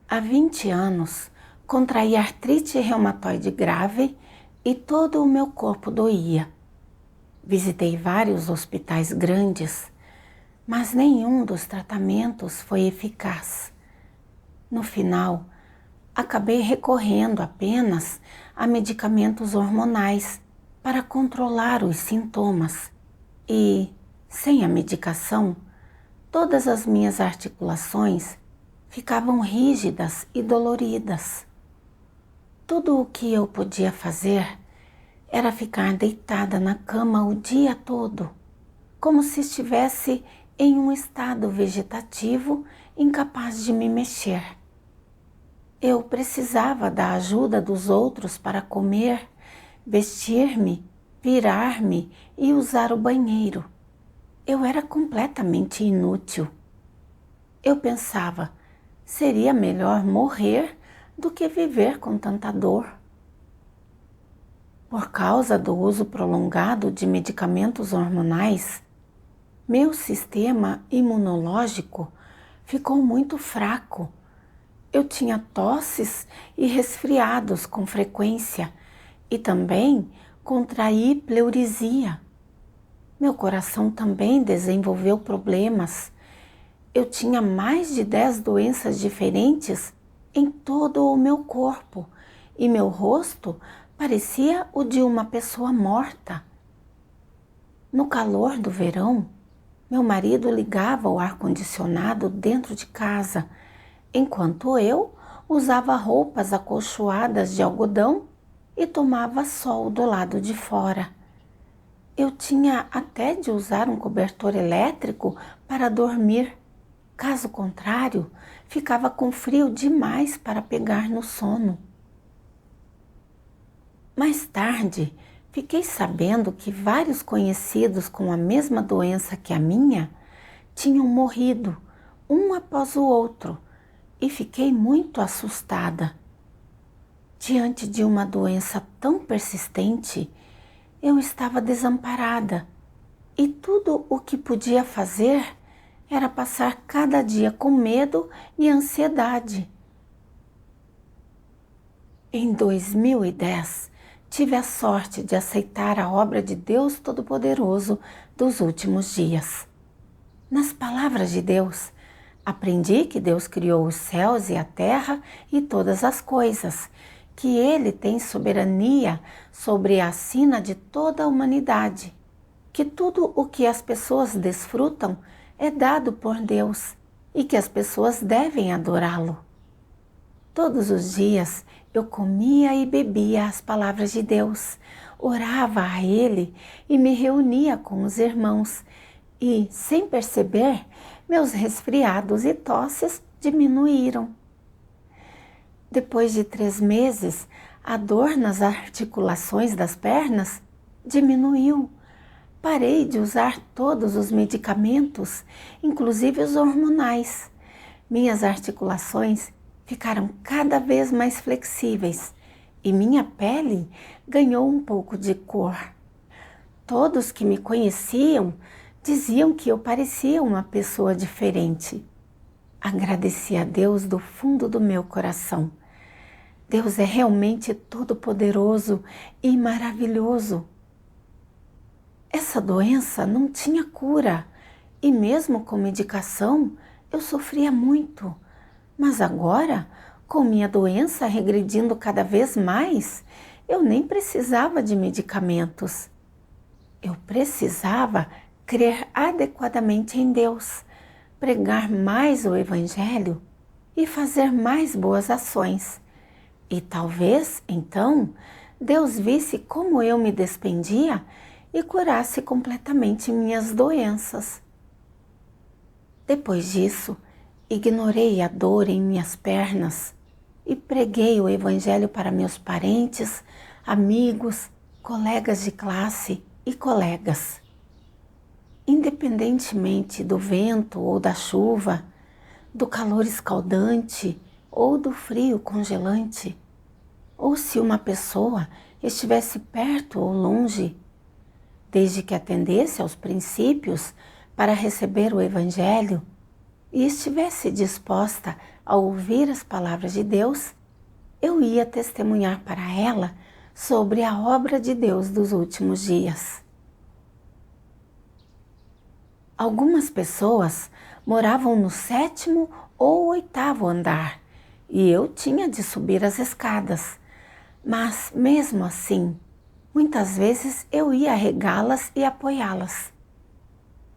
Há 20 anos, contraí artrite reumatoide grave e todo o meu corpo doía. Visitei vários hospitais grandes, mas nenhum dos tratamentos foi eficaz. No final, acabei recorrendo apenas a medicamentos hormonais para controlar os sintomas e, sem a medicação, todas as minhas articulações ficavam rígidas e doloridas. Tudo o que eu podia fazer era ficar deitada na cama o dia todo, como se estivesse em um estado vegetativo incapaz de me mexer. Eu precisava da ajuda dos outros para comer, vestir-me, virar-me e usar o banheiro. Eu era completamente inútil. Eu pensava, seria melhor morrer do que viver com tanta dor. Por causa do uso prolongado de medicamentos hormonais, meu sistema imunológico ficou muito fraco. Eu tinha tosses e resfriados com frequência e também contraí pleurisia. Meu coração também desenvolveu problemas. Eu tinha mais de 10 doenças diferentes em todo o meu corpo e meu rosto parecia o de uma pessoa morta. No calor do verão, meu marido ligava o ar-condicionado dentro de casa, enquanto eu usava roupas acolchoadas de algodão e tomava sol do lado de fora. Eu tinha até de usar um cobertor elétrico para dormir. Caso contrário, ficava com frio demais para pegar no sono. Mais tarde, fiquei sabendo que vários conhecidos com a mesma doença que a minha tinham morrido, um após o outro, e fiquei muito assustada. Diante de uma doença tão persistente, eu estava desamparada e tudo o que podia fazer era passar cada dia com medo e ansiedade. Em 2010, tive a sorte de aceitar a obra de Deus Todo-Poderoso dos últimos dias. Nas palavras de Deus, aprendi que Deus criou os céus e a terra e todas as coisas, que Ele tem soberania sobre a sina de toda a humanidade, que tudo o que as pessoas desfrutam é dado por Deus e que as pessoas devem adorá-lo. Todos os dias eu comia e bebia as palavras de Deus, orava a Ele e me reunia com os irmãos e, sem perceber, meus resfriados e tosses diminuíram. Depois de 3 meses, a dor nas articulações das pernas diminuiu. Parei de usar todos os medicamentos, inclusive os hormonais. Minhas articulações ficaram cada vez mais flexíveis e minha pele ganhou um pouco de cor. Todos que me conheciam diziam que eu parecia uma pessoa diferente. Agradeci a Deus do fundo do meu coração. Deus é realmente todo-poderoso e maravilhoso. Essa doença não tinha cura e mesmo com medicação eu sofria muito. Mas agora, com minha doença regredindo cada vez mais, eu nem precisava de medicamentos. Eu precisava crer adequadamente em Deus, pregar mais o Evangelho e fazer mais boas ações. E talvez, então, Deus visse como eu me despendia e curasse completamente minhas doenças. Depois disso, ignorei a dor em minhas pernas e preguei o Evangelho para meus parentes, amigos, colegas de classe e colegas. Independentemente do vento ou da chuva, do calor escaldante ou do frio congelante, ou se uma pessoa estivesse perto ou longe, desde que atendesse aos princípios para receber o Evangelho e estivesse disposta ao ouvir as palavras de Deus, eu ia testemunhar para ela sobre a obra de Deus dos últimos dias. Algumas pessoas moravam no 7º ou 8º andar e eu tinha de subir as escadas, mas mesmo assim, muitas vezes eu ia regá-las e apoiá-las.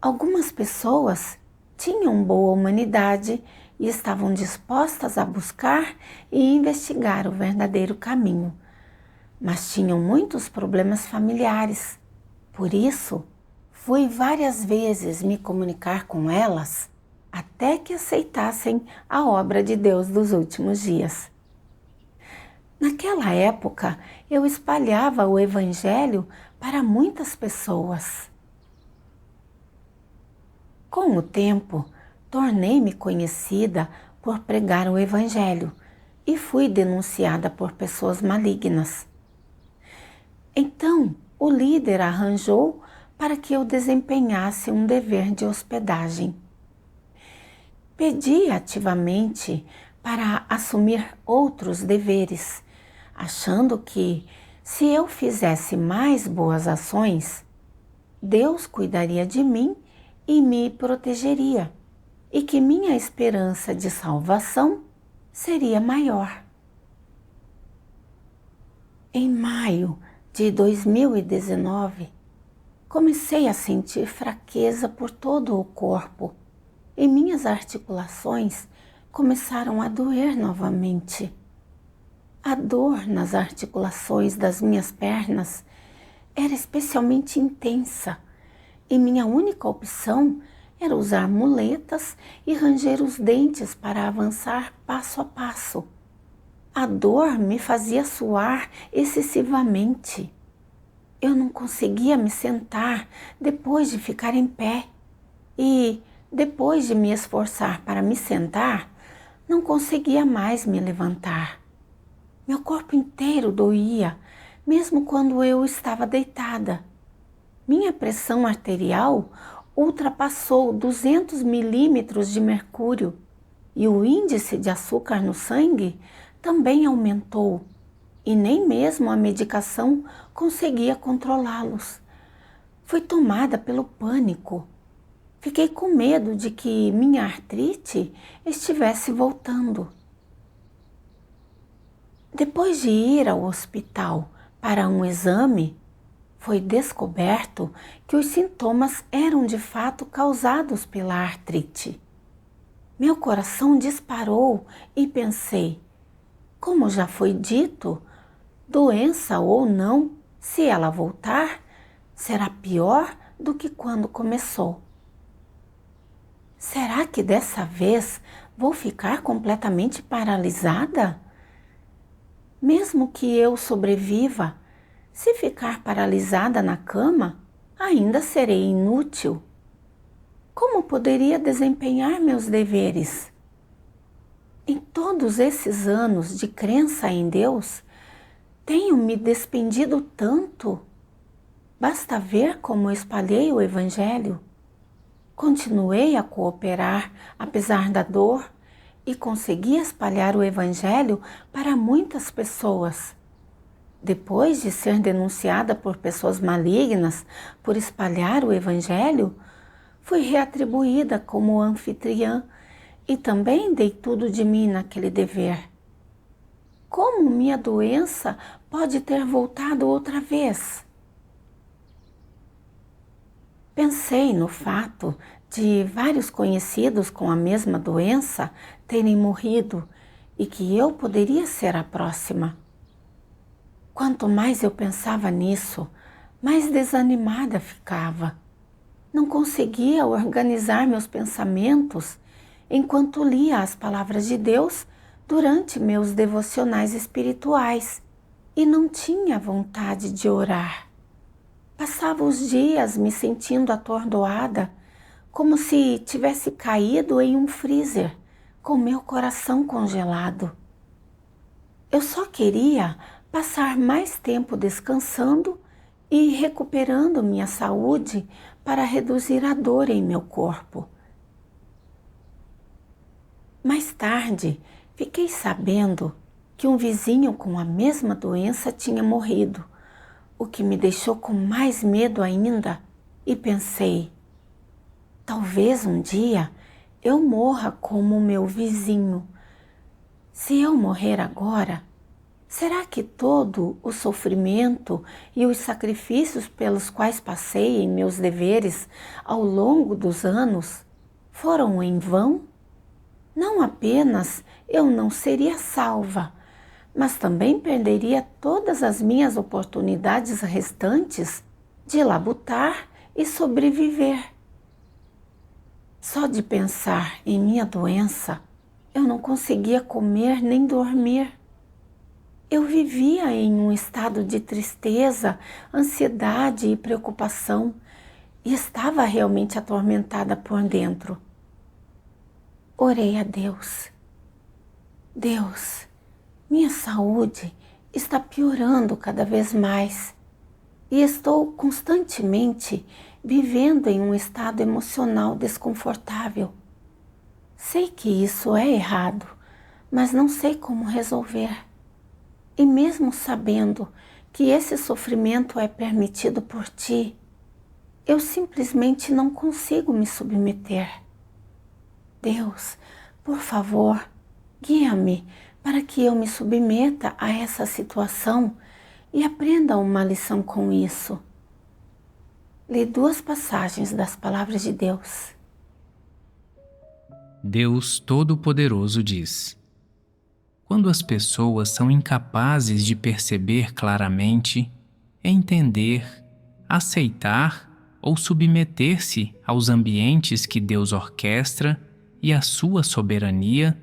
Algumas pessoas tinham boa humanidade e estavam dispostas a buscar e investigar o verdadeiro caminho, mas tinham muitos problemas familiares. Por isso, fui várias vezes me comunicar com elas até que aceitassem a obra de Deus dos últimos dias. Naquela época, eu espalhava o Evangelho para muitas pessoas. Com o tempo, tornei-me conhecida por pregar o Evangelho e fui denunciada por pessoas malignas. Então, o líder arranjou para que eu desempenhasse um dever de hospedagem. Pedi ativamente para assumir outros deveres, achando que, se eu fizesse mais boas ações, Deus cuidaria de mim e me protegeria, e que minha esperança de salvação seria maior. Em maio de 2019, comecei a sentir fraqueza por todo o corpo e minhas articulações começaram a doer novamente. A dor nas articulações das minhas pernas era especialmente intensa e minha única opção era usar muletas e ranger os dentes para avançar passo a passo. A dor me fazia suar excessivamente. Eu não conseguia me sentar depois de ficar em pé e, depois de me esforçar para me sentar, não conseguia mais me levantar. Meu corpo inteiro doía, mesmo quando eu estava deitada. Minha pressão arterial ultrapassou 200 milímetros de mercúrio e o índice de açúcar no sangue também aumentou e nem mesmo a medicação conseguia controlá-los. Fui tomada pelo pânico. Fiquei com medo de que minha artrite estivesse voltando. Depois de ir ao hospital para um exame, foi descoberto que os sintomas eram de fato causados pela artrite. Meu coração disparou e pensei, como já foi dito, doença ou não, se ela voltar, será pior do que quando começou. Será que dessa vez vou ficar completamente paralisada? Mesmo que eu sobreviva, se ficar paralisada na cama, ainda serei inútil. Como poderia desempenhar meus deveres? Em todos esses anos de crença em Deus, tenho me despendido tanto. Basta ver como espalhei o Evangelho. Continuei a cooperar apesar da dor e consegui espalhar o Evangelho para muitas pessoas. Depois de ser denunciada por pessoas malignas por espalhar o Evangelho, fui reatribuída como anfitriã e também dei tudo de mim naquele dever. Como minha doença pode ter voltado outra vez? Pensei no fato de vários conhecidos com a mesma doença terem morrido e que eu poderia ser a próxima. Quanto mais eu pensava nisso, mais desanimada ficava. Não conseguia organizar meus pensamentos enquanto lia as palavras de Deus durante meus devocionais espirituais e não tinha vontade de orar. Passava os dias me sentindo atordoada, como se tivesse caído em um freezer, com meu coração congelado. Eu só queria passar mais tempo descansando e recuperando minha saúde para reduzir a dor em meu corpo. Mais tarde, fiquei sabendo que um vizinho com a mesma doença tinha morrido, o que me deixou com mais medo ainda e pensei, talvez um dia eu morra como o meu vizinho. Se eu morrer agora, será que todo o sofrimento e os sacrifícios pelos quais passei em meus deveres ao longo dos anos foram em vão? Não apenas eu não seria salva, mas também perderia todas as minhas oportunidades restantes de labutar e sobreviver. Só de pensar em minha doença, eu não conseguia comer nem dormir. Eu vivia em um estado de tristeza, ansiedade e preocupação e estava realmente atormentada por dentro. Orei a Deus. Deus, minha saúde está piorando cada vez mais e estou constantemente vivendo em um estado emocional desconfortável. Sei que isso é errado, mas não sei como resolver. E mesmo sabendo que esse sofrimento é permitido por ti, eu simplesmente não consigo me submeter. Deus, por favor, guia-me para que eu me submeta a essa situação e aprenda uma lição com isso. Li 2 passagens das palavras de Deus. Deus Todo-Poderoso diz: quando as pessoas são incapazes de perceber claramente, entender, aceitar ou submeter-se aos ambientes que Deus orquestra e à sua soberania,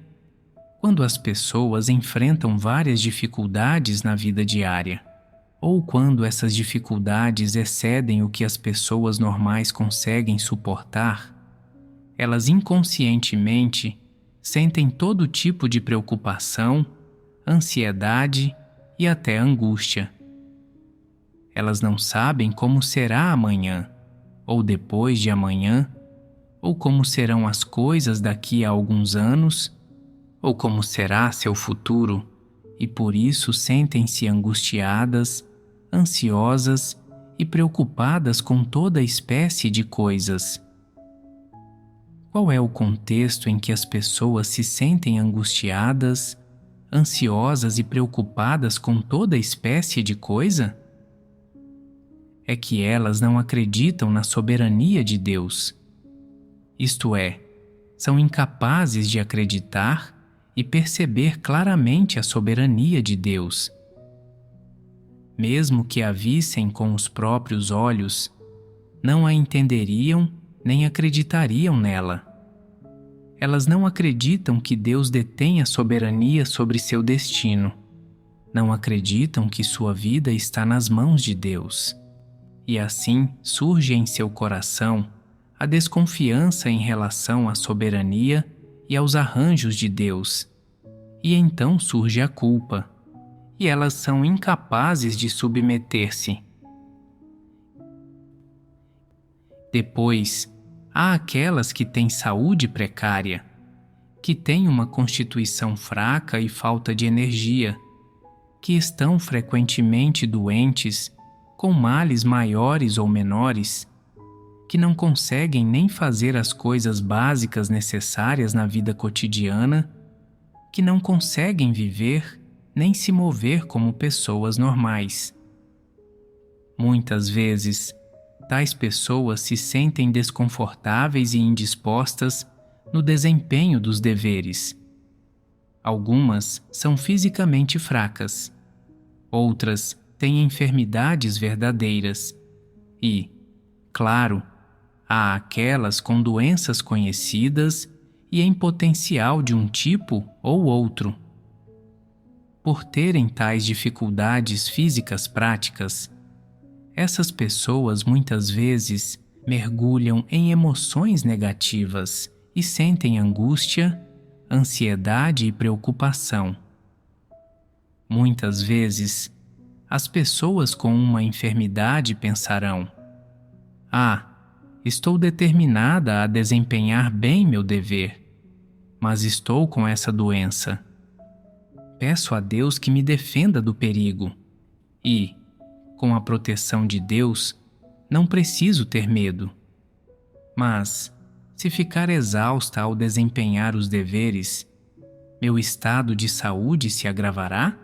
quando as pessoas enfrentam várias dificuldades na vida diária, ou quando essas dificuldades excedem o que as pessoas normais conseguem suportar, elas inconscientemente sentem todo tipo de preocupação, ansiedade e até angústia. Elas não sabem como será amanhã, ou depois de amanhã, ou como serão as coisas daqui a alguns anos, ou como será seu futuro, e por isso sentem-se angustiadas, ansiosas e preocupadas com toda espécie de coisas. Qual é o contexto em que as pessoas se sentem angustiadas, ansiosas e preocupadas com toda espécie de coisa? É que elas não acreditam na soberania de Deus. Isto é, são incapazes de acreditar e perceber claramente a soberania de Deus. Mesmo que a vissem com os próprios olhos, não a entenderiam nem acreditariam nela. Elas não acreditam que Deus detém a soberania sobre seu destino. Não acreditam que sua vida está nas mãos de Deus. E assim surge em seu coração a desconfiança em relação à soberania e aos arranjos de Deus. E então surge a culpa, e elas são incapazes de submeter-se. Depois, há aquelas que têm saúde precária, que têm uma constituição fraca e falta de energia, que estão frequentemente doentes, com males maiores ou menores, que não conseguem nem fazer as coisas básicas necessárias na vida cotidiana, que não conseguem viver nem se mover como pessoas normais. Muitas vezes, tais pessoas se sentem desconfortáveis e indispostas no desempenho dos deveres. Algumas são fisicamente fracas, outras têm enfermidades verdadeiras e, claro, há aquelas com doenças conhecidas e em potencial de um tipo ou outro. Por terem tais dificuldades físicas práticas, essas pessoas muitas vezes mergulham em emoções negativas e sentem angústia, ansiedade e preocupação. Muitas vezes, as pessoas com uma enfermidade pensarão: estou determinada a desempenhar bem meu dever. mas estou com essa doença. Peço a Deus que me defenda do perigo e, com a proteção de Deus, não preciso ter medo. Mas, se ficar exausta ao desempenhar os deveres, meu estado de saúde se agravará?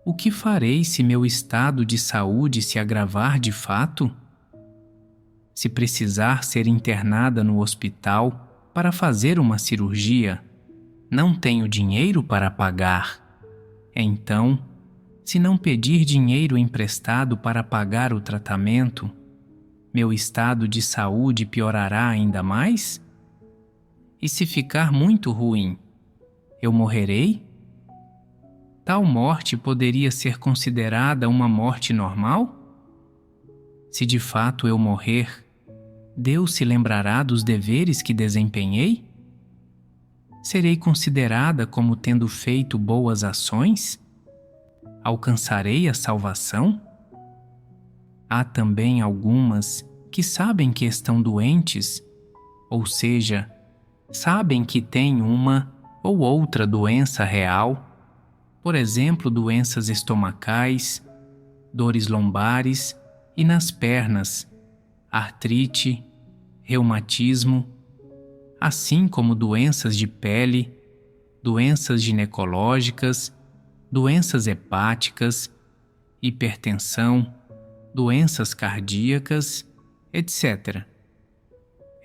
O que farei se meu estado de saúde se agravar de fato? Se precisar ser internada no hospital para fazer uma cirurgia, não tenho dinheiro para pagar. Então, se não pedir dinheiro emprestado para pagar o tratamento, meu estado de saúde piorará ainda mais? E se ficar muito ruim, eu morrerei? Tal morte poderia ser considerada uma morte normal? Se de fato eu morrer, Deus se lembrará dos deveres que desempenhei? Serei considerada como tendo feito boas ações? Alcançarei a salvação? Há também algumas que sabem que estão doentes, ou seja, sabem que têm uma ou outra doença real, por exemplo, doenças estomacais, dores lombares e nas pernas, artrite, reumatismo, assim como doenças de pele, doenças ginecológicas, doenças hepáticas, hipertensão, doenças cardíacas, etc.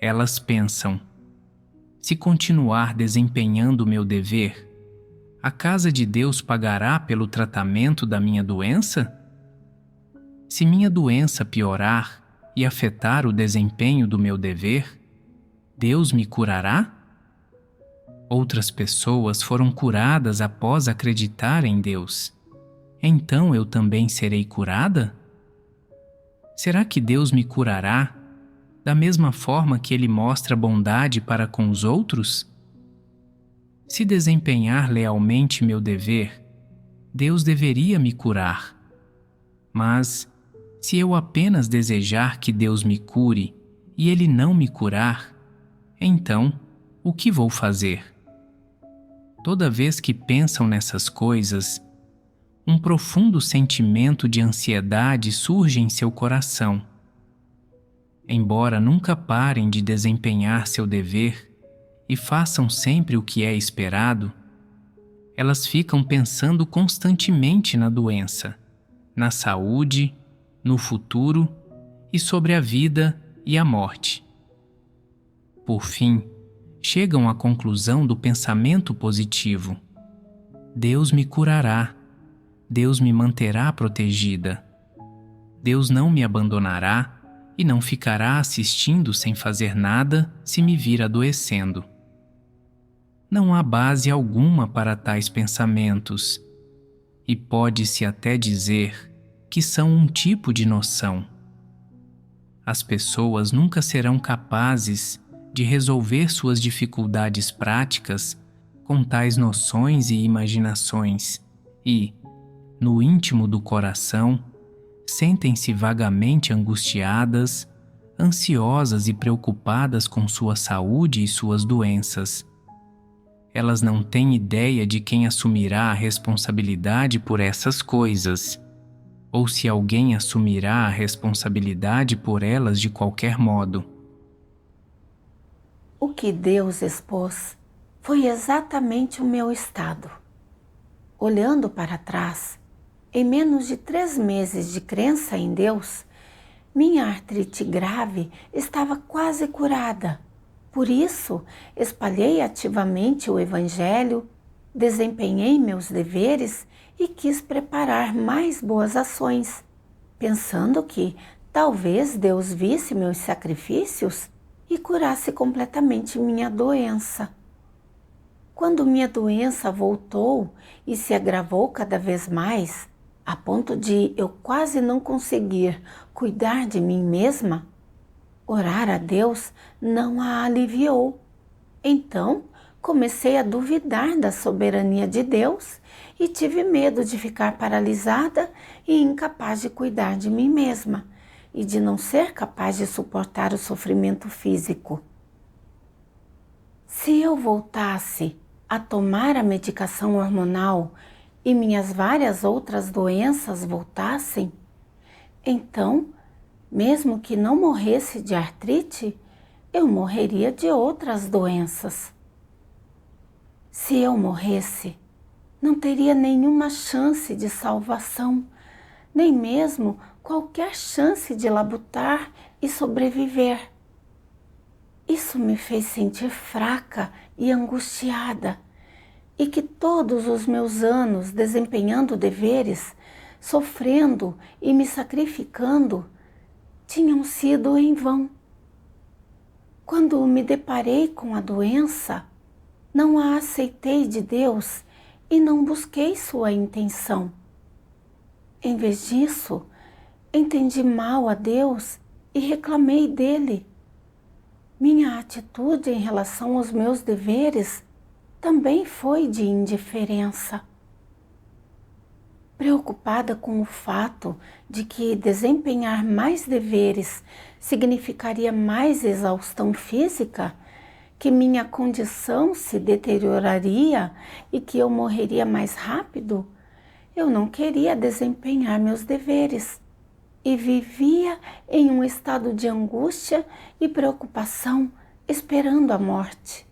Elas pensam: se continuar desempenhando meu dever, a casa de Deus pagará pelo tratamento da minha doença? Se minha doença piorar e afetar o desempenho do meu dever, Deus me curará? Outras pessoas foram curadas após acreditar em Deus. Então eu também serei curada? Será que Deus me curará da mesma forma que Ele mostra bondade para com os outros? Se desempenhar lealmente meu dever, Deus deveria me curar. Mas, se eu apenas desejar que Deus me cure e Ele não me curar, então, o que vou fazer? Toda vez que pensam nessas coisas, um profundo sentimento de ansiedade surge em seu coração. Embora nunca parem de desempenhar seu dever e façam sempre o que é esperado, elas ficam pensando constantemente na doença, na saúde, no futuro e sobre a vida e a morte. Por fim, chegam à conclusão do pensamento positivo: Deus me curará, Deus me manterá protegida, Deus não me abandonará e não ficará assistindo sem fazer nada se me vir adoecendo. Não há base alguma para tais pensamentos, e pode-se até dizer que são um tipo de noção. As pessoas nunca serão capazes de resolver suas dificuldades práticas com tais noções e imaginações e, no íntimo do coração, sentem-se vagamente angustiadas, ansiosas e preocupadas com sua saúde e suas doenças. Elas não têm ideia de quem assumirá a responsabilidade por essas coisas, ou se alguém assumirá a responsabilidade por elas de qualquer modo. O que Deus expôs foi exatamente o meu estado. Olhando para trás, em menos de 3 meses de crença em Deus, minha artrite grave estava quase curada. Por isso, espalhei ativamente o Evangelho, desempenhei meus deveres e quis preparar mais boas ações, pensando que talvez Deus visse meus sacrifícios e curasse completamente minha doença. Quando minha doença voltou e se agravou cada vez mais, a ponto de eu quase não conseguir cuidar de mim mesma, orar a Deus não a aliviou. Então, comecei a duvidar da soberania de Deus e tive medo de ficar paralisada e incapaz de cuidar de mim mesma e de não ser capaz de suportar o sofrimento físico. Se eu voltasse a tomar a medicação hormonal e minhas várias outras doenças voltassem, então, mesmo que não morresse de artrite, eu morreria de outras doenças. Se eu morresse, não teria nenhuma chance de salvação, nem mesmo qualquer chance de labutar e sobreviver. Isso me fez sentir fraca e angustiada, e que todos os meus anos desempenhando deveres, sofrendo e me sacrificando, tinham sido em vão. Quando me deparei com a doença, não a aceitei de Deus e não busquei sua intenção. Em vez disso, entendi mal a Deus e reclamei dele. Minha atitude em relação aos meus deveres também foi de indiferença. Preocupada com o fato de que desempenhar mais deveres significaria mais exaustão física, que minha condição se deterioraria e que eu morreria mais rápido, eu não queria desempenhar meus deveres e vivia em um estado de angústia e preocupação, esperando a morte.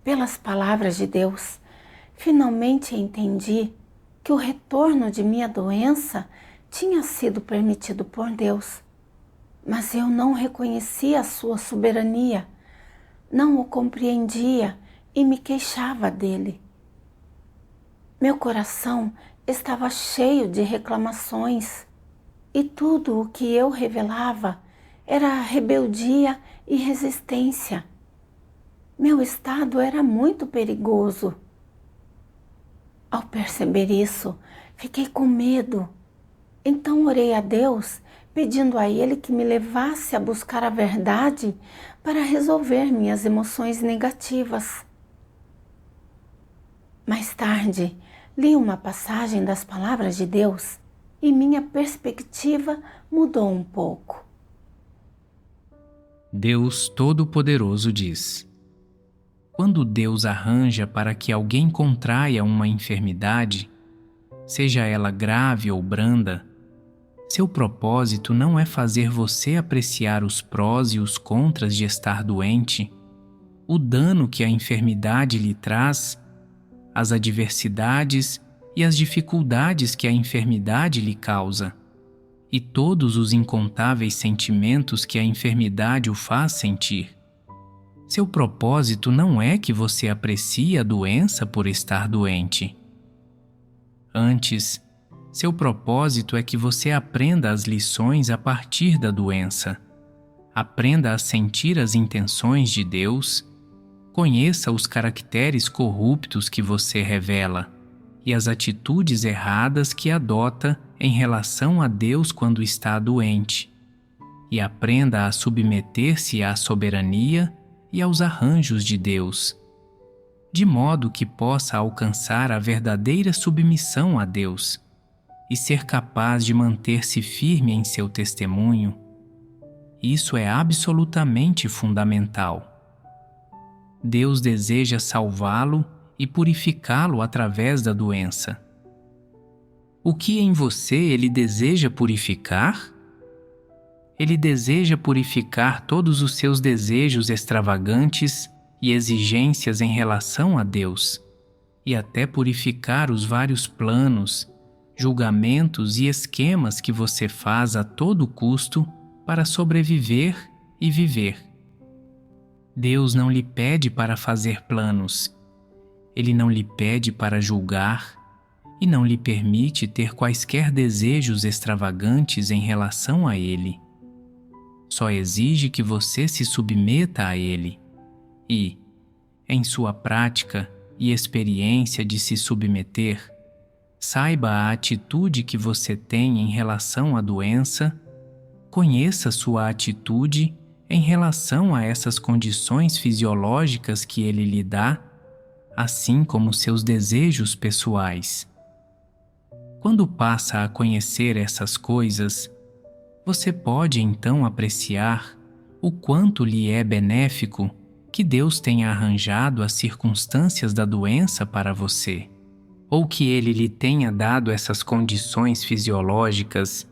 Pelas palavras de Deus, finalmente entendi que o retorno de minha doença tinha sido permitido por Deus, mas eu não reconhecia a sua soberania, não o compreendia e me queixava dele. Meu coração estava cheio de reclamações e tudo o que eu revelava era rebeldia e resistência. Meu estado era muito perigoso. Ao perceber isso, fiquei com medo. Então orei a Deus, pedindo a Ele que me levasse a buscar a verdade para resolver minhas emoções negativas. Mais tarde, li uma passagem das palavras de Deus e minha perspectiva mudou um pouco. Deus Todo-Poderoso diz: quando Deus arranja para que alguém contraia uma enfermidade, seja ela grave ou branda, seu propósito não é fazer você apreciar os prós e os contras de estar doente, o dano que a enfermidade lhe traz, as adversidades e as dificuldades que a enfermidade lhe causa, e todos os incontáveis sentimentos que a enfermidade o faz sentir. Seu propósito não é que você aprecie a doença por estar doente. Antes, seu propósito é que você aprenda as lições a partir da doença. Aprenda a sentir as intenções de Deus, conheça os caracteres corruptos que você revela e as atitudes erradas que adota em relação a Deus quando está doente, e aprenda a submeter-se à soberania e aos arranjos de Deus, de modo que possa alcançar a verdadeira submissão a Deus e ser capaz de manter-se firme em seu testemunho. Isso é absolutamente fundamental. Deus deseja salvá-lo e purificá-lo através da doença. O que em você Ele deseja purificar? Ele deseja purificar todos os seus desejos extravagantes e exigências em relação a Deus, e até purificar os vários planos, julgamentos e esquemas que você faz a todo custo para sobreviver e viver. Deus não lhe pede para fazer planos, Ele não lhe pede para julgar e não lhe permite ter quaisquer desejos extravagantes em relação a Ele. Só exige que você se submeta a Ele e, em sua prática e experiência de se submeter, saiba a atitude que você tem em relação à doença, conheça sua atitude em relação a essas condições fisiológicas que Ele lhe dá, assim como seus desejos pessoais. Quando passa a conhecer essas coisas, você pode então apreciar o quanto lhe é benéfico que Deus tenha arranjado as circunstâncias da doença para você, ou que Ele lhe tenha dado essas condições fisiológicas,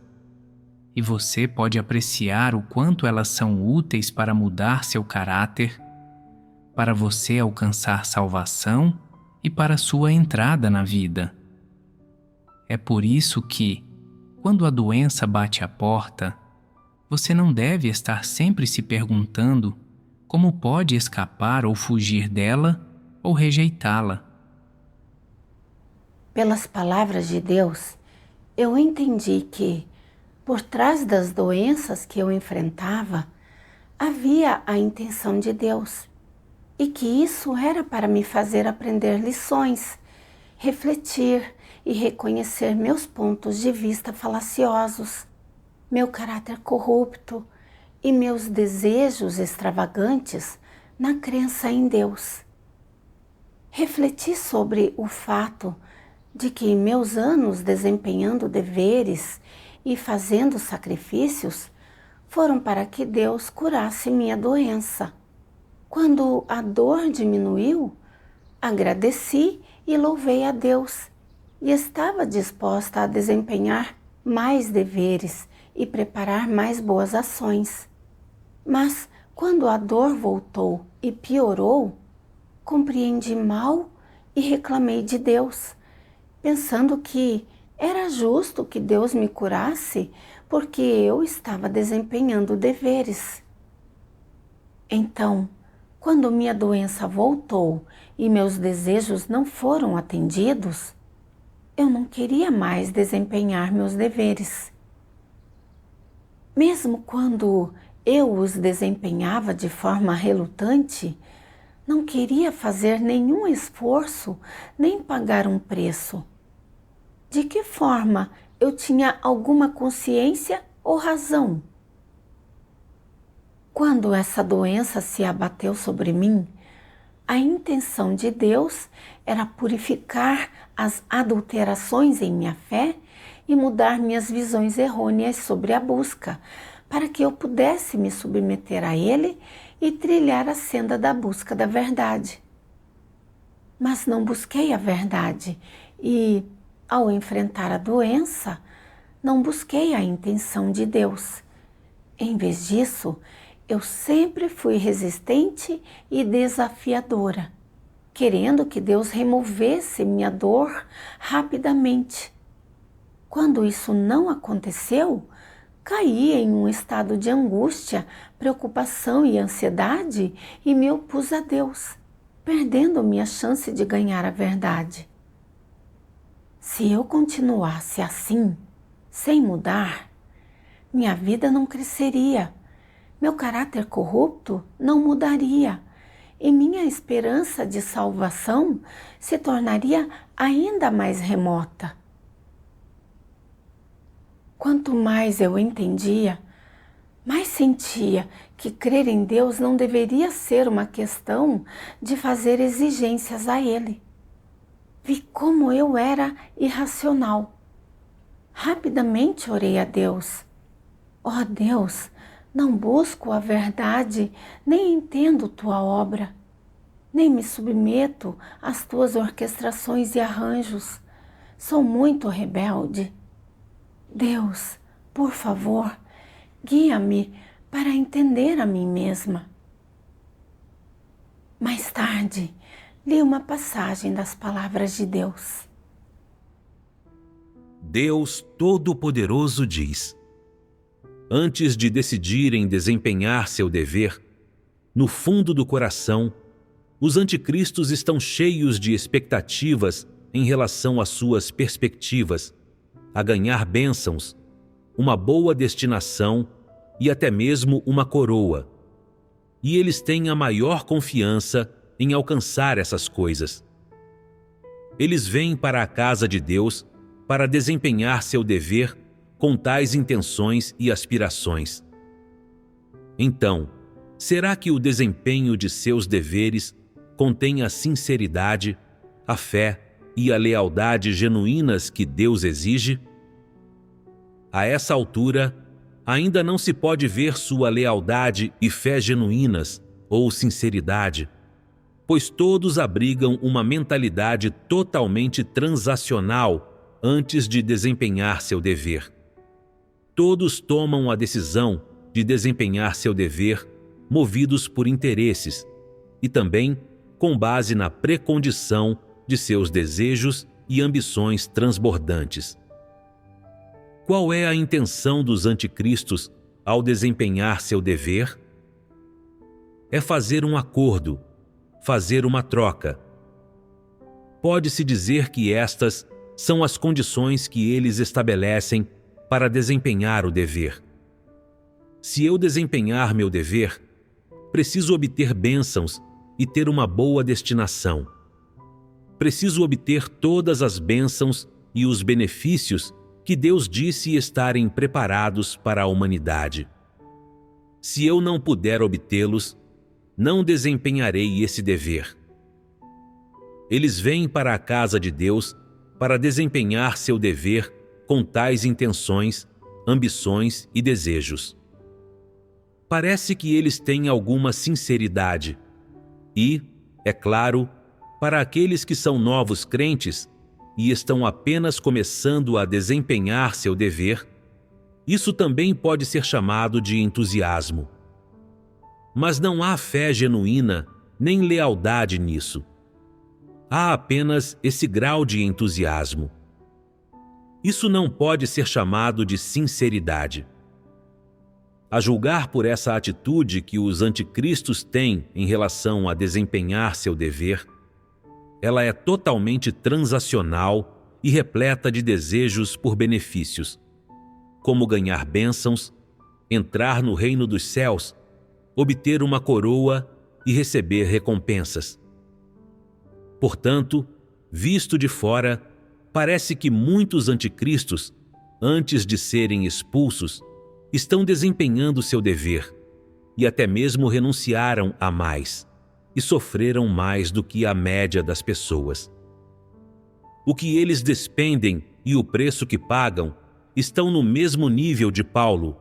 e você pode apreciar o quanto elas são úteis para mudar seu caráter, para você alcançar salvação e para sua entrada na vida. É por isso que, quando a doença bate à porta, você não deve estar sempre se perguntando como pode escapar ou fugir dela ou rejeitá-la. Pelas palavras de Deus, eu entendi que, por trás das doenças que eu enfrentava, havia a intenção de Deus e que isso era para me fazer aprender lições, refletir e reconhecer meus pontos de vista falaciosos, meu caráter corrupto e meus desejos extravagantes na crença em Deus. Refleti sobre o fato de que meus anos desempenhando deveres e fazendo sacrifícios foram para que Deus curasse minha doença. Quando a dor diminuiu, agradeci e louvei a Deus e estava disposta a desempenhar mais deveres e preparar mais boas ações. Mas quando a dor voltou e piorou, compreendi mal e reclamei de Deus, pensando que era justo que Deus me curasse porque eu estava desempenhando deveres. Então, quando minha doença voltou e meus desejos não foram atendidos, eu não queria mais desempenhar meus deveres. Mesmo quando eu os desempenhava de forma relutante, não queria fazer nenhum esforço nem pagar um preço. De que forma eu tinha alguma consciência ou razão? Quando essa doença se abateu sobre mim, a intenção de Deus era purificar as adulterações em minha fé e mudar minhas visões errôneas sobre a busca, para que eu pudesse me submeter a Ele e trilhar a senda da busca da verdade. Mas não busquei a verdade e, ao enfrentar a doença, não busquei a intenção de Deus. Em vez disso, eu sempre fui resistente e desafiadora, querendo que Deus removesse minha dor rapidamente. Quando isso não aconteceu, caí em um estado de angústia, preocupação e ansiedade e me opus a Deus, perdendo minha chance de ganhar a verdade. Se eu continuasse assim, sem mudar, minha vida não cresceria, meu caráter corrupto não mudaria e minha esperança de salvação se tornaria ainda mais remota. Quanto mais eu entendia, mais sentia que crer em Deus não deveria ser uma questão de fazer exigências a Ele. Vi como eu era irracional. Rapidamente orei a Deus. Ó Deus, não busco a verdade, nem entendo tua obra, nem me submeto às tuas orquestrações e arranjos. Sou muito rebelde. Deus, por favor, guia-me para entender a mim mesma. Mais tarde, li uma passagem das palavras de Deus. Deus Todo-Poderoso diz: antes de decidirem desempenhar seu dever, no fundo do coração, os anticristos estão cheios de expectativas em relação às suas perspectivas, a ganhar bênçãos, uma boa destinação e até mesmo uma coroa. E eles têm a maior confiança em alcançar essas coisas. Eles vêm para a casa de Deus para desempenhar seu dever com tais intenções e aspirações. Então, será que o desempenho de seus deveres contém a sinceridade, a fé e a lealdade genuínas que Deus exige? A essa altura, ainda não se pode ver sua lealdade e fé genuínas, ou sinceridade, pois todos abrigam uma mentalidade totalmente transacional antes de desempenhar seu dever. Todos tomam a decisão de desempenhar seu dever movidos por interesses e também com base na precondição de seus desejos e ambições transbordantes. Qual é a intenção dos anticristos ao desempenhar seu dever? É fazer um acordo, fazer uma troca. Pode-se dizer que estas são as condições que eles estabelecem para desempenhar o dever. Se eu desempenhar meu dever, preciso obter bênçãos e ter uma boa destinação. Preciso obter todas as bênçãos e os benefícios que Deus disse estarem preparados para a humanidade. Se eu não puder obtê-los, não desempenharei esse dever. Eles vêm para a casa de Deus para desempenhar seu dever com tais intenções, ambições e desejos. Parece que eles têm alguma sinceridade e, é claro, para aqueles que são novos crentes e estão apenas começando a desempenhar seu dever, isso também pode ser chamado de entusiasmo. Mas não há fé genuína nem lealdade nisso. Há apenas esse grau de entusiasmo. Isso não pode ser chamado de sinceridade. A julgar por essa atitude que os anticristos têm em relação a desempenhar seu dever, ela é totalmente transacional e repleta de desejos por benefícios, como ganhar bênçãos, entrar no reino dos céus, obter uma coroa e receber recompensas. Portanto, visto de fora, parece que muitos anticristos, antes de serem expulsos, estão desempenhando seu dever e até mesmo renunciaram a mais e sofreram mais do que a média das pessoas. O que eles despendem e o preço que pagam estão no mesmo nível de Paulo,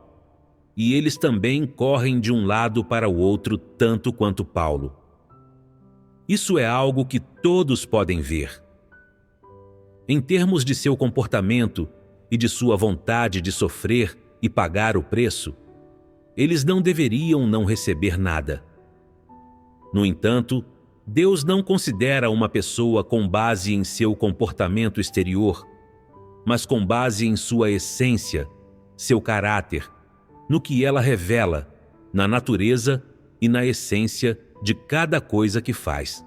e eles também correm de um lado para o outro tanto quanto Paulo. Isso é algo que todos podem ver. Em termos de seu comportamento e de sua vontade de sofrer e pagar o preço, eles não deveriam não receber nada. No entanto, Deus não considera uma pessoa com base em seu comportamento exterior, mas com base em sua essência, seu caráter, no que ela revela, na natureza e na essência de cada coisa que faz.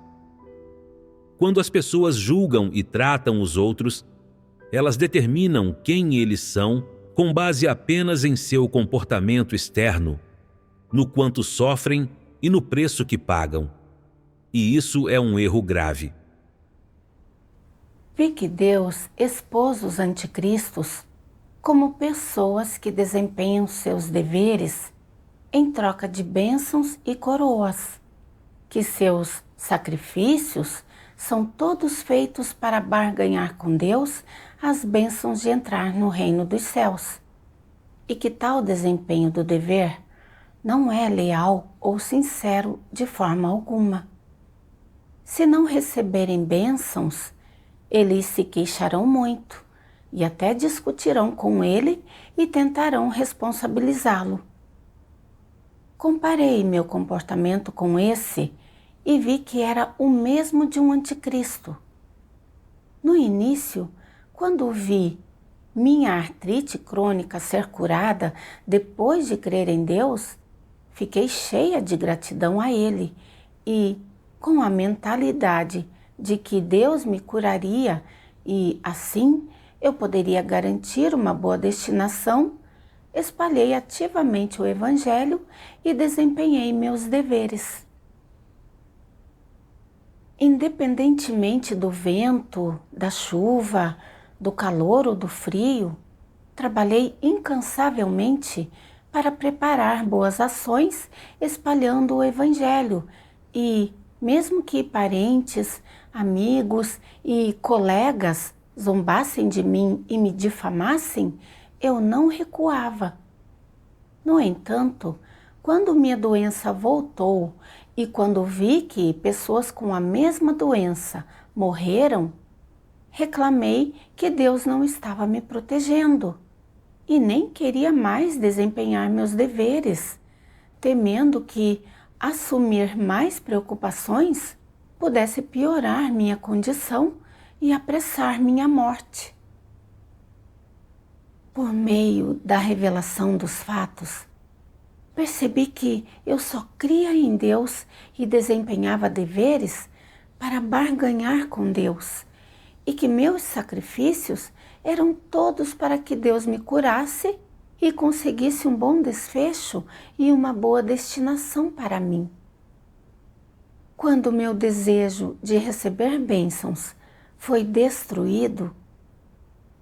Quando as pessoas julgam e tratam os outros, elas determinam quem eles são com base apenas em seu comportamento externo, no quanto sofrem e no preço que pagam. E isso é um erro grave. Vi que Deus expôs os anticristos como pessoas que desempenham seus deveres em troca de bênçãos e coroas, que seus sacrifícios são todos feitos para barganhar com Deus as bênçãos de entrar no reino dos céus, e que tal desempenho do dever não é leal ou sincero de forma alguma. Se não receberem bênçãos, eles se queixarão muito e até discutirão com ele e tentarão responsabilizá-lo. Comparei meu comportamento com esse e vi que era o mesmo de um anticristo. No início, quando vi minha artrite crônica ser curada depois de crer em Deus, fiquei cheia de gratidão a Ele e, com a mentalidade de que Deus me curaria e, assim, eu poderia garantir uma boa destinação, espalhei ativamente o Evangelho e desempenhei meus deveres. Independentemente do vento, da chuva, do calor ou do frio, trabalhei incansavelmente para preparar boas ações espalhando o Evangelho e, mesmo que parentes, amigos e colegas zombassem de mim e me difamassem, eu não recuava. No entanto, Quando minha doença voltou e quando vi que pessoas com a mesma doença morreram, reclamei que Deus não estava me protegendo e nem queria mais desempenhar meus deveres, temendo que assumir mais preocupações pudesse piorar minha condição e apressar minha morte. Por meio da revelação dos fatos, percebi que eu só cria em Deus e desempenhava deveres para barganhar com Deus, e que meus sacrifícios eram todos para que Deus me curasse e conseguisse um bom desfecho e uma boa destinação para mim. Quando meu desejo de receber bênçãos foi destruído,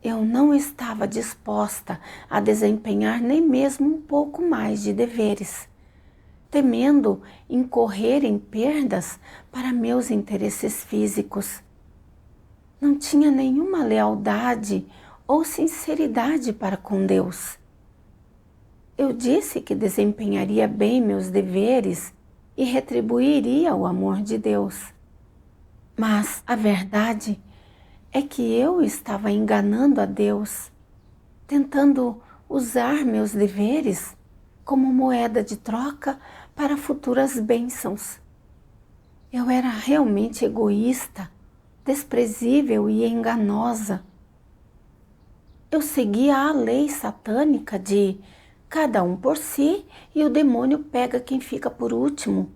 eu não estava disposta a desempenhar nem mesmo um pouco mais de deveres, temendo incorrer em perdas para meus interesses físicos. Não tinha nenhuma lealdade ou sinceridade para com Deus. Eu disse que desempenharia bem meus deveres e retribuiria o amor de Deus. Mas a verdade é que eu estava enganando a Deus, tentando usar meus deveres como moeda de troca para futuras bênçãos. Eu era realmente egoísta, desprezível e enganosa. Eu seguia a lei satânica de cada um por si e o demônio pega quem fica por último.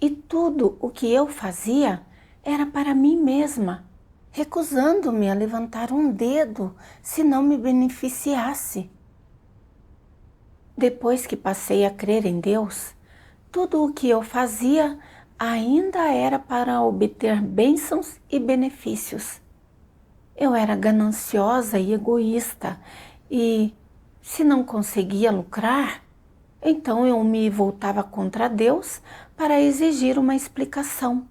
E tudo o que eu fazia era para mim mesma, recusando-me a levantar um dedo se não me beneficiasse. Depois que passei a crer em Deus, tudo o que eu fazia ainda era para obter bênçãos e benefícios. Eu era gananciosa e egoísta e, se não conseguia lucrar, então eu me voltava contra Deus para exigir uma explicação.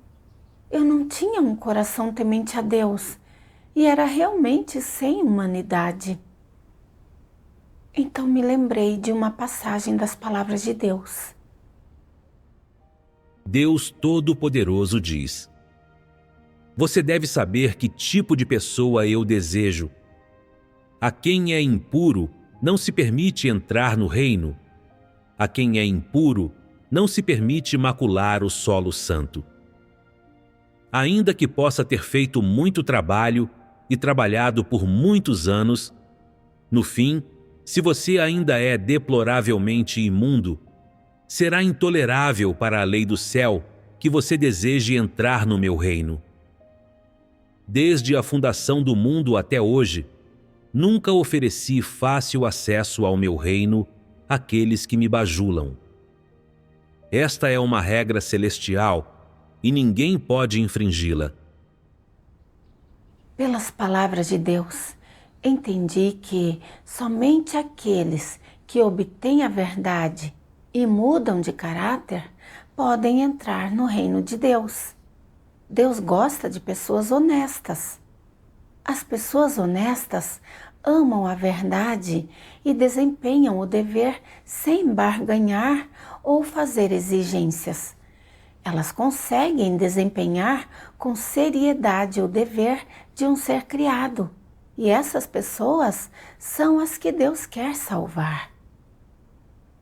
Eu não tinha um coração temente a Deus e era realmente sem humanidade. Então me lembrei de uma passagem das palavras de Deus. Deus Todo-Poderoso diz: Você deve saber que tipo de pessoa eu desejo. A quem é impuro, não se permite entrar no reino. A quem é impuro, não se permite macular o solo santo. Ainda que possa ter feito muito trabalho e trabalhado por muitos anos, no fim, se você ainda é deploravelmente imundo, será intolerável para a lei do céu que você deseje entrar no meu reino. Desde a fundação do mundo até hoje, nunca ofereci fácil acesso ao meu reino àqueles que me bajulam. Esta é uma regra celestial e ninguém pode infringi-la. Pelas palavras de Deus, entendi que somente aqueles que obtêm a verdade e mudam de caráter podem entrar no reino de Deus. Deus gosta de pessoas honestas. As pessoas honestas amam a verdade e desempenham o dever sem barganhar ou fazer exigências. Elas conseguem desempenhar com seriedade o dever de um ser criado, e essas pessoas são as que Deus quer salvar.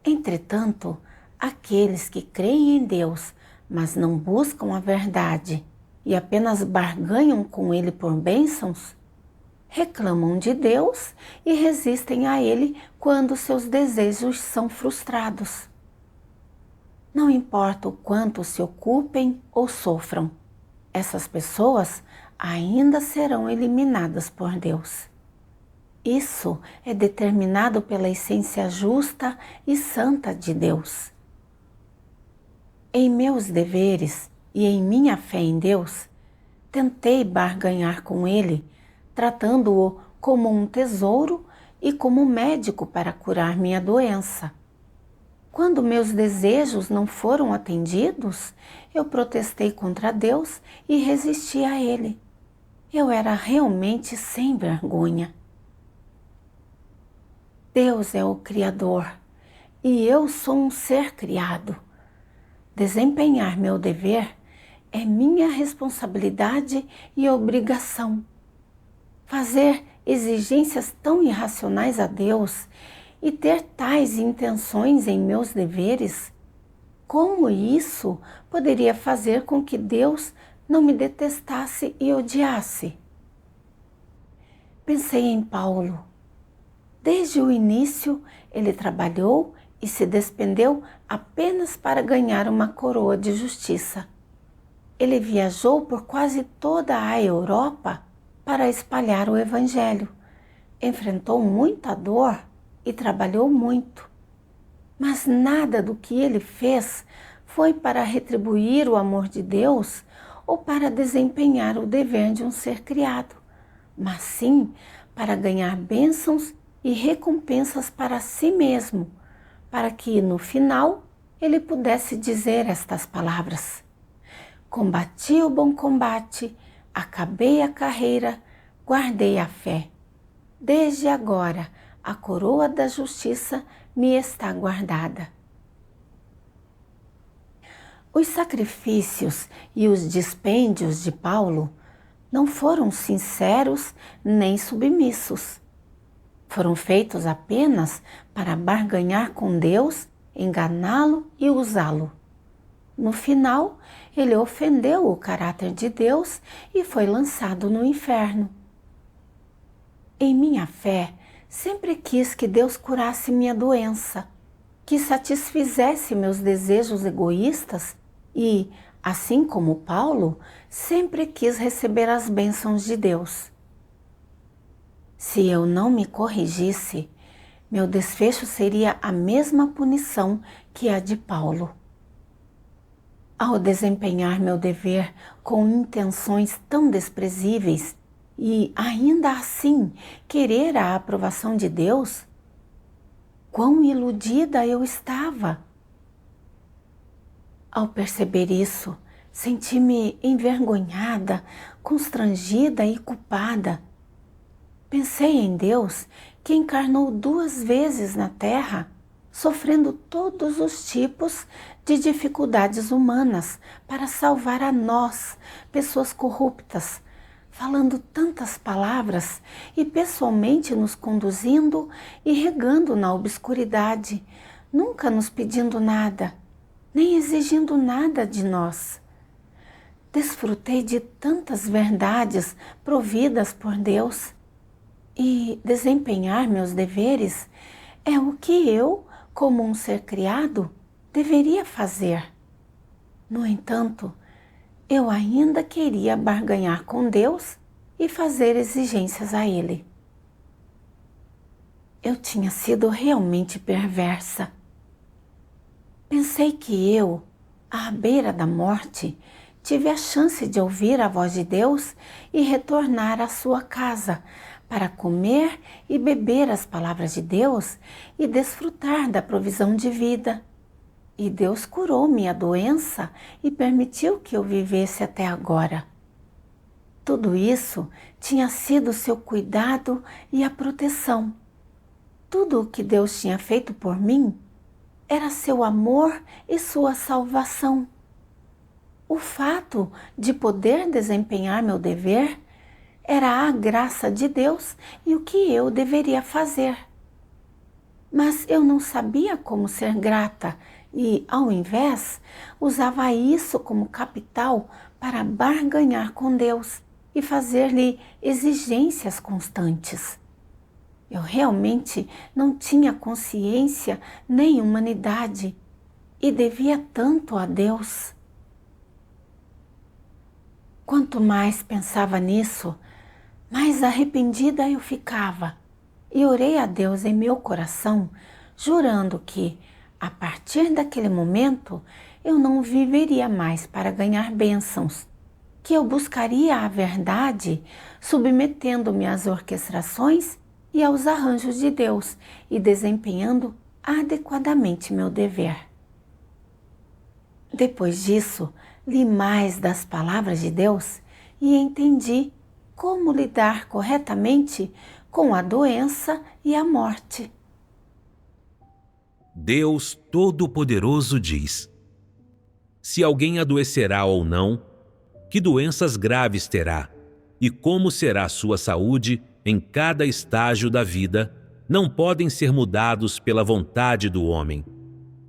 Entretanto, aqueles que creem em Deus, mas não buscam a verdade e apenas barganham com Ele por bênçãos, reclamam de Deus e resistem a Ele quando seus desejos são frustrados. Não importa o quanto se ocupem ou sofram, essas pessoas ainda serão eliminadas por Deus. Isso é determinado pela essência justa e santa de Deus. Em meus deveres e em minha fé em Deus, tentei barganhar com Ele, tratando-o como um tesouro e como médico para curar minha doença. Quando meus desejos não foram atendidos, eu protestei contra Deus e resisti a Ele. Eu era realmente sem vergonha. Deus é o Criador e eu sou um ser criado. Desempenhar meu dever é minha responsabilidade e obrigação. Fazer exigências tão irracionais a Deus e ter tais intenções em meus deveres, como isso poderia fazer com que Deus não me detestasse e odiasse? Pensei em Paulo. Desde o início, ele trabalhou e se despendeu apenas para ganhar uma coroa de justiça. Ele viajou por quase toda a Europa para espalhar o Evangelho. Enfrentou muita dor e trabalhou muito. Mas nada do que ele fez foi para retribuir o amor de Deus ou para desempenhar o dever de um ser criado, mas sim para ganhar bênçãos e recompensas para si mesmo, para que no final ele pudesse dizer estas palavras: combati o bom combate, acabei a carreira, guardei a fé. Desde agora a coroa da justiça me está guardada. Os sacrifícios e os dispêndios de Paulo não foram sinceros nem submissos. Foram feitos apenas para barganhar com Deus, enganá-lo e usá-lo. No final, ele ofendeu o caráter de Deus e foi lançado no inferno. Em minha fé, sempre quis que Deus curasse minha doença, que satisfizesse meus desejos egoístas e, assim como Paulo, sempre quis receber as bênçãos de Deus. Se eu não me corrigisse, meu desfecho seria a mesma punição que a de Paulo. Ao desempenhar meu dever com intenções tão desprezíveis e ainda assim querer a aprovação de Deus, quão iludida eu estava! Ao perceber isso, senti-me envergonhada, constrangida e culpada. Pensei em Deus, que encarnou 2 vezes na terra, sofrendo todos os tipos de dificuldades humanas para salvar a nós, pessoas corruptas, falando tantas palavras e pessoalmente nos conduzindo e regando na obscuridade, nunca nos pedindo nada, nem exigindo nada de nós. Desfrutei de tantas verdades providas por Deus e desempenhar meus deveres é o que eu, como um ser criado, deveria fazer. No entanto, eu ainda queria barganhar com Deus e fazer exigências a Ele. Eu tinha sido realmente perversa. Pensei que eu, à beira da morte, tive a chance de ouvir a voz de Deus e retornar à sua casa para comer e beber as palavras de Deus e desfrutar da provisão de vida. E Deus curou minha doença e permitiu que eu vivesse até agora. Tudo isso tinha sido seu cuidado e a proteção. Tudo o que Deus tinha feito por mim era seu amor e sua salvação. O fato de poder desempenhar meu dever era a graça de Deus e o que eu deveria fazer. Mas eu não sabia como ser grata e, ao invés, usava isso como capital para barganhar com Deus e fazer-lhe exigências constantes. Eu realmente não tinha consciência nem humanidade e devia tanto a Deus. Quanto mais pensava nisso, mais arrependida eu ficava e orei a Deus em meu coração, jurando que, a partir daquele momento, eu não viveria mais para ganhar bênçãos, que eu buscaria a verdade submetendo-me às orquestrações e aos arranjos de Deus e desempenhando adequadamente meu dever. Depois disso, li mais das palavras de Deus e entendi como lidar corretamente com a doença e a morte. Deus Todo-Poderoso diz: se alguém adoecerá ou não, que doenças graves terá, e como será sua saúde em cada estágio da vida, não podem ser mudados pela vontade do homem.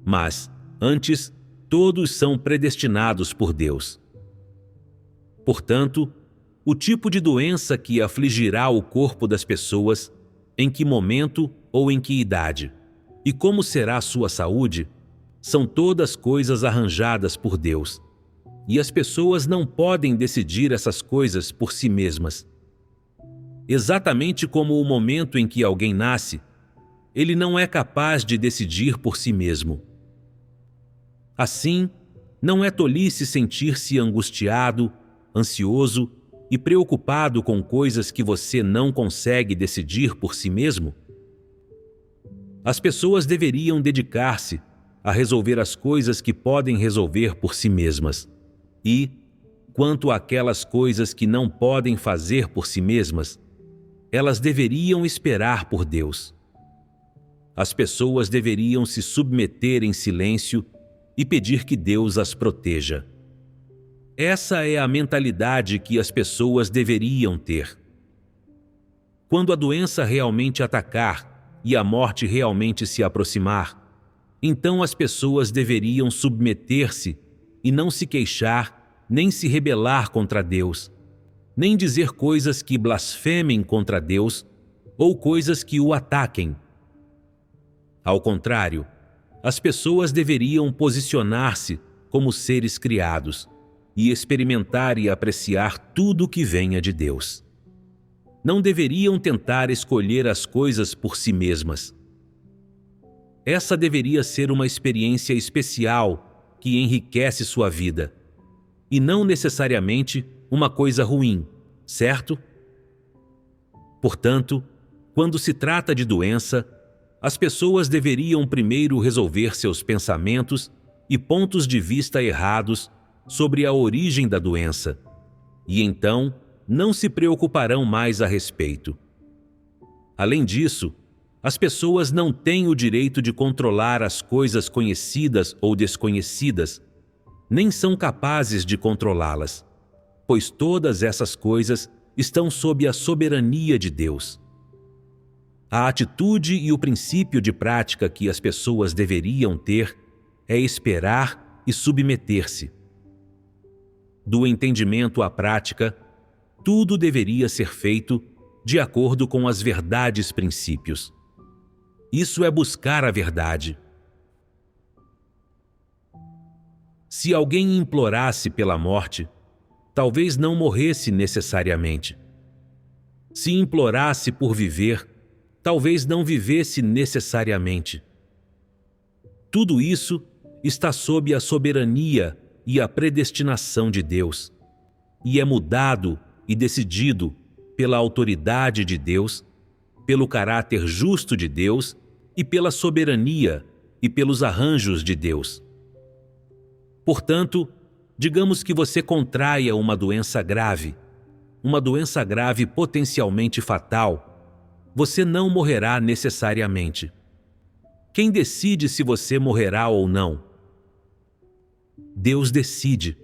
Mas, antes, todos são predestinados por Deus. Portanto, o tipo de doença que afligirá o corpo das pessoas, em que momento ou em que idade, e como será sua saúde, são todas coisas arranjadas por Deus. E as pessoas não podem decidir essas coisas por si mesmas. Exatamente como o momento em que alguém nasce, ele não é capaz de decidir por si mesmo. Assim, não é tolice sentir-se angustiado, ansioso e preocupado com coisas que você não consegue decidir por si mesmo? As pessoas deveriam dedicar-se a resolver as coisas que podem resolver por si mesmas. E, quanto àquelas coisas que não podem fazer por si mesmas, elas deveriam esperar por Deus. As pessoas deveriam se submeter em silêncio e pedir que Deus as proteja. Essa é a mentalidade que as pessoas deveriam ter. Quando a doença realmente atacar e a morte realmente se aproximar, então as pessoas deveriam submeter-se e não se queixar, nem se rebelar contra Deus, nem dizer coisas que blasfemem contra Deus ou coisas que o ataquem. Ao contrário, as pessoas deveriam posicionar-se como seres criados e experimentar e apreciar tudo o que venha de Deus. Não deveriam tentar escolher as coisas por si mesmas. Essa deveria ser uma experiência especial que enriquece sua vida, e não necessariamente uma coisa ruim, certo? Portanto, quando se trata de doença, as pessoas deveriam primeiro resolver seus pensamentos e pontos de vista errados sobre a origem da doença, e então não se preocuparão mais a respeito. Além disso, as pessoas não têm o direito de controlar as coisas conhecidas ou desconhecidas, nem são capazes de controlá-las, pois todas essas coisas estão sob a soberania de Deus. A atitude e o princípio de prática que as pessoas deveriam ter é esperar e submeter-se. Do entendimento à prática, tudo deveria ser feito de acordo com as verdades princípios. Isso é buscar a verdade. Se alguém implorasse pela morte, talvez não morresse necessariamente. Se implorasse por viver, talvez não vivesse necessariamente. Tudo isso está sob a soberania e a predestinação de Deus, e é mudado e decidido pela autoridade de Deus, pelo caráter justo de Deus e pela soberania e pelos arranjos de Deus. Portanto, digamos que você contraia uma doença grave potencialmente fatal, você não morrerá necessariamente. Quem decide se você morrerá ou não? Deus decide.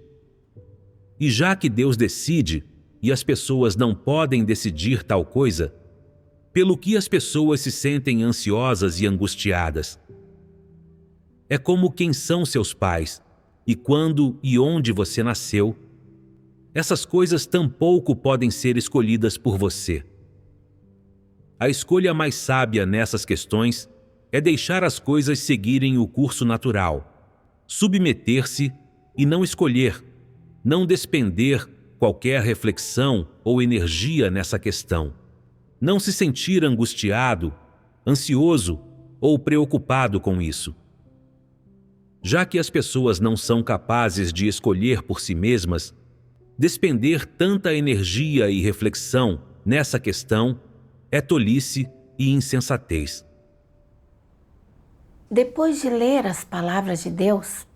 E já que Deus decide, e as pessoas não podem decidir tal coisa, pelo que as pessoas se sentem ansiosas e angustiadas? É como quem são seus pais, e quando e onde você nasceu. Essas coisas tampouco podem ser escolhidas por você. A escolha mais sábia nessas questões é deixar as coisas seguirem o curso natural, submeter-se e não escolher, não despender qualquer reflexão ou energia nessa questão. Não se sentir angustiado, ansioso ou preocupado com isso. Já que as pessoas não são capazes de escolher por si mesmas, despender tanta energia e reflexão nessa questão é tolice e insensatez. Depois de ler as palavras de Deus,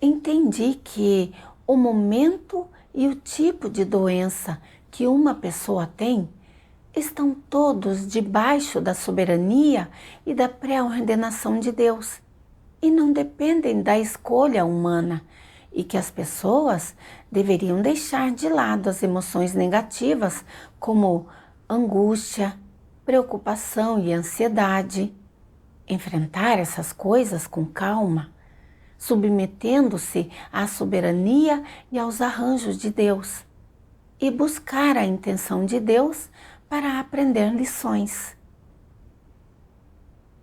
entendi que o momento e o tipo de doença que uma pessoa tem estão todos debaixo da soberania e da pré-ordenação de Deus. e não dependem da escolha humana, e que as pessoas deveriam deixar de lado as emoções negativas como angústia, preocupação e ansiedade. Enfrentar essas coisas com calma, submetendo-se à soberania e aos arranjos de Deus, e buscar a intenção de Deus para aprender lições.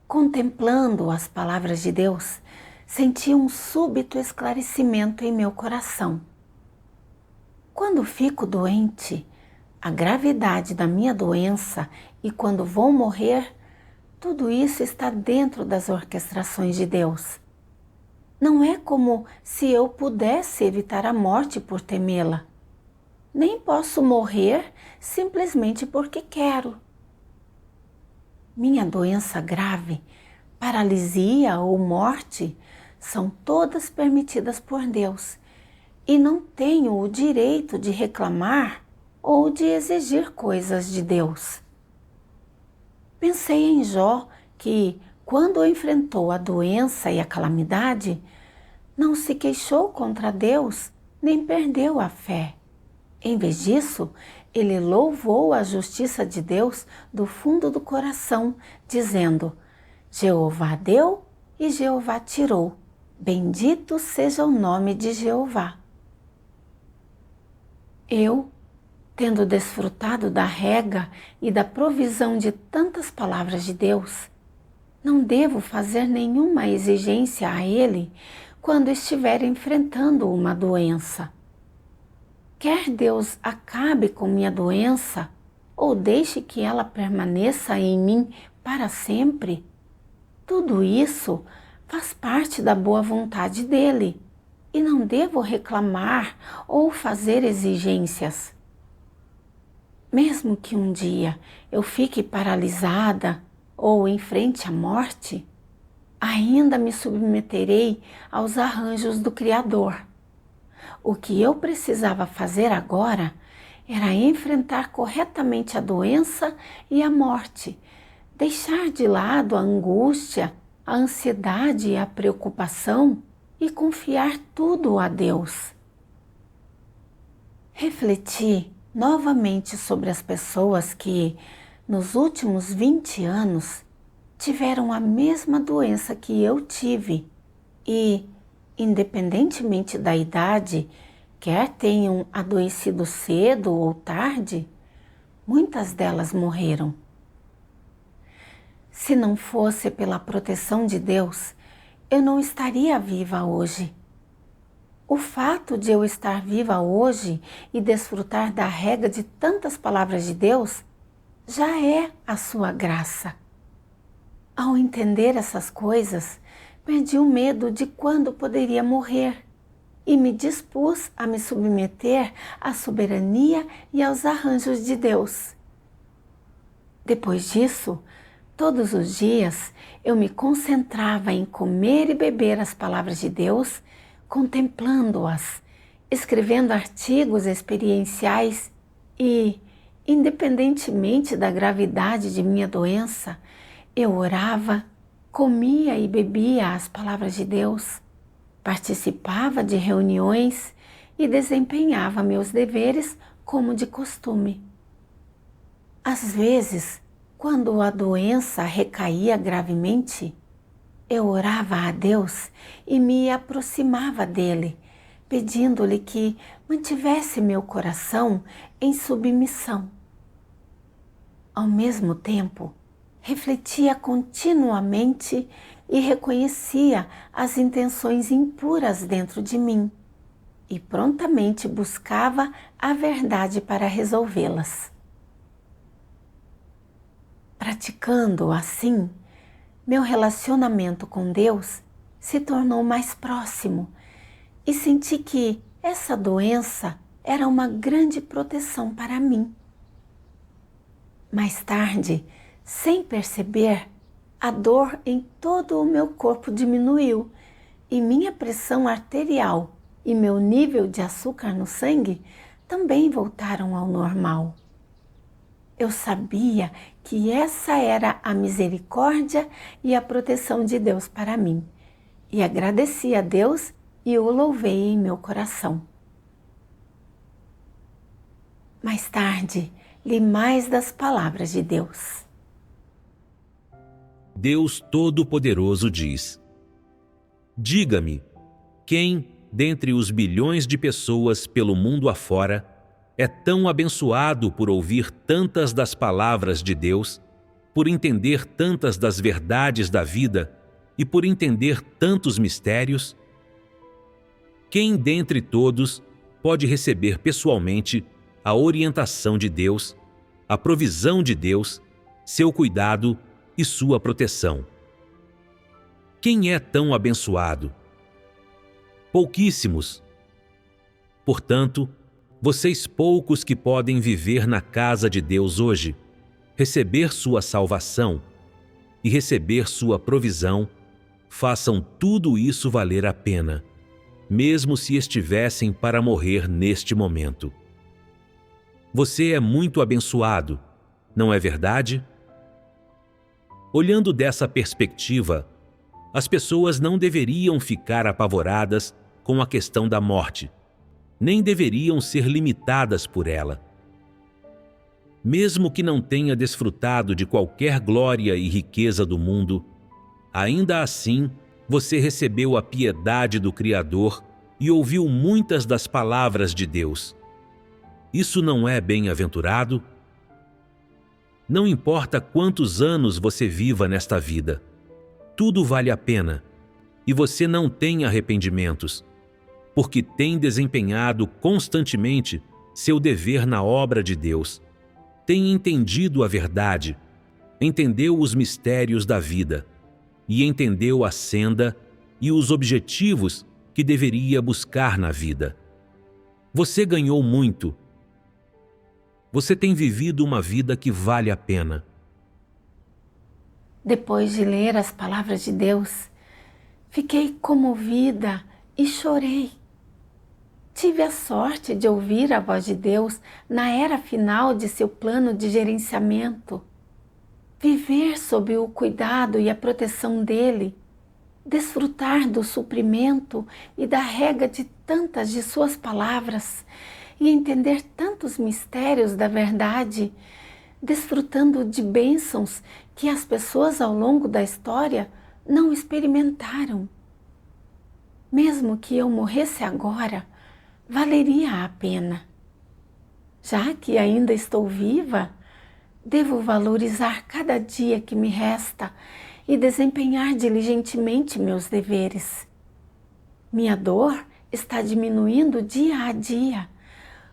Contemplando as palavras de Deus, senti um súbito esclarecimento em meu coração. Quando fico doente, a gravidade da minha doença e quando vou morrer, tudo isso está dentro das orquestrações de Deus. Não é como se eu pudesse evitar a morte por temê-la. Nem posso morrer simplesmente porque quero. Minha doença grave, paralisia ou morte são todas permitidas por Deus e não tenho o direito de reclamar ou de exigir coisas de Deus. Pensei em Jó que, quando enfrentou a doença e a calamidade, não se queixou contra Deus nem perdeu a fé. Em vez disso, ele louvou a justiça de Deus do fundo do coração, dizendo: Jeová deu e Jeová tirou. Bendito seja o nome de Jeová. Eu, tendo desfrutado da rega e da provisão de tantas palavras de Deus, não devo fazer nenhuma exigência a Ele quando estiver enfrentando uma doença. Quer Deus acabe com minha doença ou deixe que ela permaneça em mim para sempre, tudo isso faz parte da boa vontade dele e não devo reclamar ou fazer exigências. Mesmo que um dia eu fique paralisada ou enfrente a morte, ainda me submeterei aos arranjos do Criador. O que eu precisava fazer agora era enfrentar corretamente a doença e a morte, deixar de lado a angústia, a ansiedade e a preocupação e confiar tudo a Deus. Refleti novamente sobre as pessoas que, nos últimos 20 anos, tiveram a mesma doença que eu tive e, independentemente da idade, quer tenham adoecido cedo ou tarde, muitas delas morreram. Se não fosse pela proteção de Deus, eu não estaria viva hoje. O fato de eu estar viva hoje e desfrutar da rega de tantas palavras de Deus já é a sua graça. Ao entender essas coisas, perdi o medo de quando poderia morrer e me dispus a me submeter à soberania e aos arranjos de Deus. Depois disso, todos os dias eu me concentrava em comer e beber as palavras de Deus, contemplando-as, escrevendo artigos experienciais e, independentemente da gravidade de minha doença, eu orava, comia e bebia as palavras de Deus, participava de reuniões e desempenhava meus deveres como de costume. Às vezes, quando a doença recaía gravemente, eu orava a Deus e me aproximava dele, pedindo-lhe que mantivesse meu coração em submissão. Ao mesmo tempo, refletia continuamente e reconhecia as intenções impuras dentro de mim e prontamente buscava a verdade para resolvê-las. Praticando assim, meu relacionamento com Deus se tornou mais próximo e senti que essa doença era uma grande proteção para mim. Mais tarde, sem perceber, a dor em todo o meu corpo diminuiu e minha pressão arterial e meu nível de açúcar no sangue também voltaram ao normal. Eu sabia que essa era a misericórdia e a proteção de Deus para mim, e agradeci a Deus e o louvei em meu coração. Mais tarde, li mais das palavras de Deus. Deus Todo-Poderoso diz: diga-me, quem, dentre os bilhões de pessoas pelo mundo afora, é tão abençoado por ouvir tantas das palavras de Deus, por entender tantas das verdades da vida e por entender tantos mistérios? Quem dentre todos pode receber pessoalmente a orientação de Deus, a provisão de Deus, seu cuidado e sua proteção? Quem é tão abençoado? Pouquíssimos. Portanto, vocês poucos que podem viver na casa de Deus hoje, receber sua salvação e receber sua provisão, façam tudo isso valer a pena, mesmo se estivessem para morrer neste momento. Você é muito abençoado, não é verdade? Olhando dessa perspectiva, as pessoas não deveriam ficar apavoradas com a questão da morte, nem deveriam ser limitadas por ela. Mesmo que não tenha desfrutado de qualquer glória e riqueza do mundo, ainda assim você recebeu a piedade do Criador e ouviu muitas das palavras de Deus. Isso não é bem-aventurado? Não importa quantos anos você viva nesta vida, tudo vale a pena, e você não tem arrependimentos, porque tem desempenhado constantemente seu dever na obra de Deus, tem entendido a verdade, entendeu os mistérios da vida e entendeu a senda e os objetivos que deveria buscar na vida. Você ganhou muito. Você tem vivido uma vida que vale a pena. Depois de ler as palavras de Deus, fiquei comovida e chorei. Tive a sorte de ouvir a voz de Deus na era final de seu plano de gerenciamento. Viver sob o cuidado e a proteção dele, desfrutar do suprimento e da rega de tantas de suas palavras e entender tantos mistérios da verdade, desfrutando de bênçãos que as pessoas ao longo da história não experimentaram. Mesmo que eu morresse agora, valeria a pena. Já que ainda estou viva, devo valorizar cada dia que me resta e desempenhar diligentemente meus deveres. Minha dor está diminuindo dia a dia.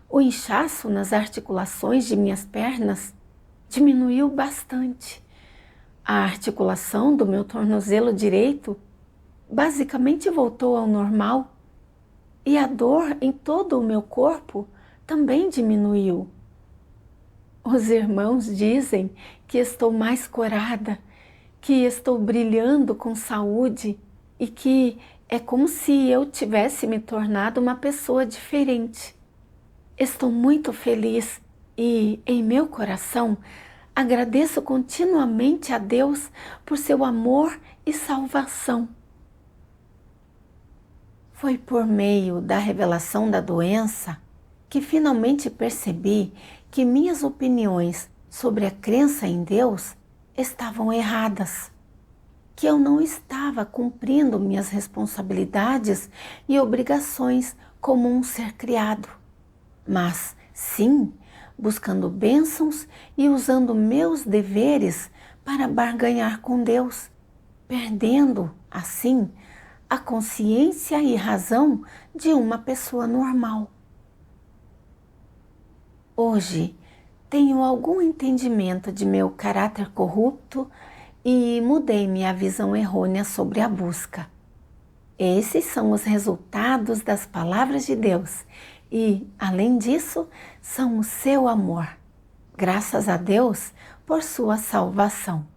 O inchaço nas articulações de minhas pernas diminuiu bastante. A articulação do meu tornozelo direito basicamente voltou ao normal e a dor em todo o meu corpo também diminuiu. Os irmãos dizem que estou mais corada, que estou brilhando com saúde e que é como se eu tivesse me tornado uma pessoa diferente. Estou muito feliz e, em meu coração, agradeço continuamente a Deus por seu amor e salvação. Foi por meio da revelação da doença que finalmente percebi que minhas opiniões sobre a crença em Deus estavam erradas, que eu não estava cumprindo minhas responsabilidades e obrigações como um ser criado, mas sim buscando bênçãos e usando meus deveres para barganhar com Deus, perdendo, assim, a consciência e razão de uma pessoa normal. Hoje, tenho algum entendimento de meu caráter corrupto e mudei minha visão errônea sobre a busca. Esses são os resultados das palavras de Deus e, além disso, são o seu amor. Graças a Deus por sua salvação.